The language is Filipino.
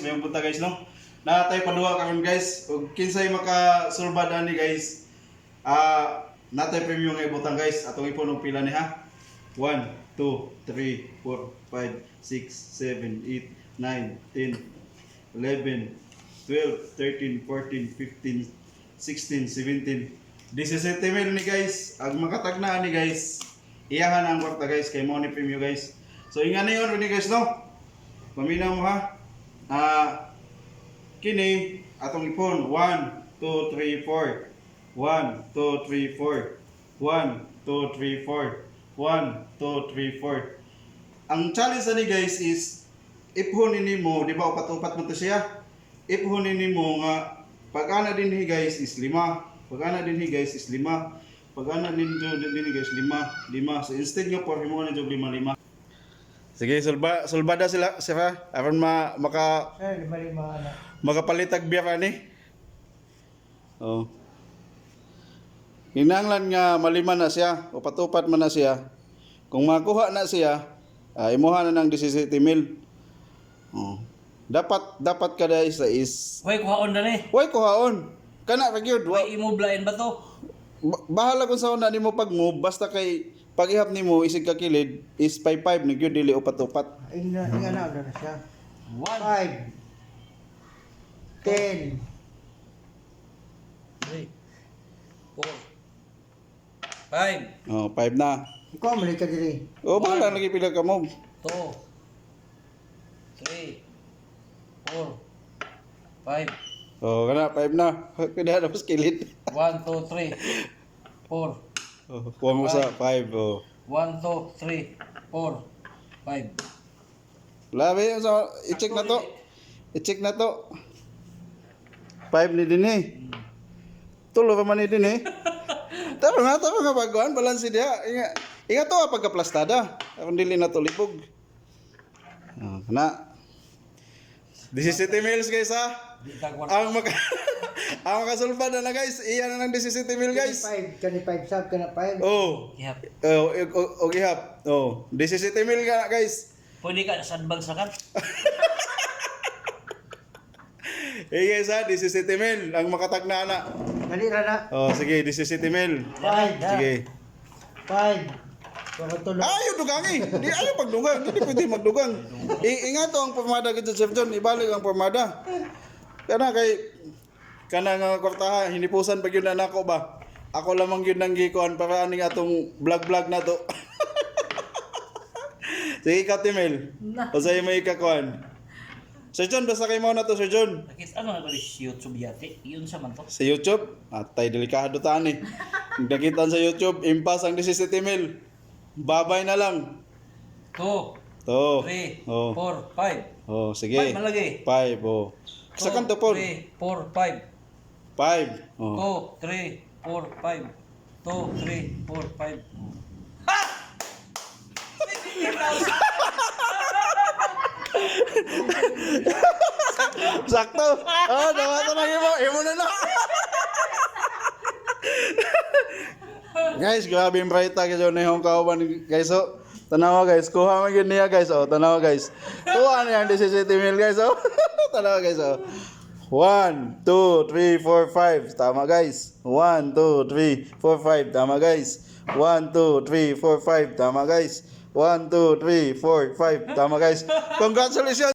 May punta guys no. Natay paduha karon guys. Ug kinsay makasulbad ani guys. Natay premium nga ibutang guys. Atong ipon og pila ni ha. 1 2 3 4 5 6 7 8 9 10 11 12 13 14 15 16 17 17 mil ni guys. Ang makatagna ni guys. Iyahan ang kwarta guys kay mo ni premium guys. So ingani yon ni guys no. Paminaw mo ha. Kini atong ipon 1 2 3 4 1 2 3 4 1 2 3 4 1 2 3 4. Ang challenge ani guys is iphunin nimo, di ba upat-upat mo to siya. Iphunin nimo nga pag ana dinhi guys is 5. Pag ana dinhi guys is 5. Pag ana dinhi guys 5. So instead nga por mo na jog 5. Sige, sulbada sila aron maka makapalitag biya ni. Oh. Hinanglan nga malima na siya, upat-upat man na siya. Kung makuha na siya, imuha na ng 17 mil. Oh. Dapat kada isa is Way kuhaon na ni. way kuhaon. Kana ra gyud. Way imoblain ba to? Bahala kung sa una nimo pag-move basta kay pag-ihap nimo isig ka kilid is 5-5 na gyud dili upat-upat. Inga na siya. 1 5 10 3 4 5 Oh, 5 na. Ikaw mali ka diri. Oh, bahala lagi pila ka move. 2 3 4 5 Oh, kana 5 na. Kada na kilid. 1 2 3 4 Oh, kuha mo sa 5 oh. 1 2 3 4 5. Labi sa i-check na to. I-check na to. 5 ni din eh. Tulo pa man ni din eh. Tara nga baguan balance dia. Inga to pagkaplastada. Kung dili na to libog. Kana 17 mils guys ha. Ang makasulbad na guys. Iyan na ng 17 mil guys. 5 kani 5 sub kana 5. Oh. Ihap. Oh, ihap. Oh, 17 mil ka guys. Pwede ka sadbang sakan. Guys ha, 17 mil ang makatagna na. Dali ra na. Oh, sige, 17 mil. 5 Sige. 5 Para tulo. Ayaw dugangi. Di ayaw pagdugang. Hindi pwede magdugang. Ingat ang pomada kita Chef John. Ibalik ang pomada. Kana kay kana nga kwartaha hinipusan pag yun na nako ba. Ako lamang yun nang gikuan para aning atong vlog na to. Sige ka Timel. O sa'yo may ikakuan. Sir John, basta kayo mo na to Sir John. Nakita ano na ko si YouTube yate. Iyon sa man to. Sa YouTube, atay delikado taan eh. Nakita sa YouTube, impas ang 17 mil. Babay na lang. 2 To. 3 Oh. 4 5. Oh, sige. 5 malagi. 5 oh. Sa kanto po. 3 4 5. 5. Oh. 2 3 4 5. 2 3 4 5. Sakto. Oh, dawa to lang mo. Imo na na. Guys, grabe yung bright tag yun na yung kauban guys. So, tanawa guys. Kuha mo yun niya guys. Oh, tanawa guys. Kuha na yung 17 mil guys. Oh. Tanawa guys. Oh. 1, 2, 3, 4, 5. Tama guys. 1, 2, 3, 4, 5. Tama guys. 1, 2, 3, 4, 5. Tama guys. 1, 2, 3, 4, 5. Tama guys. Congratulations.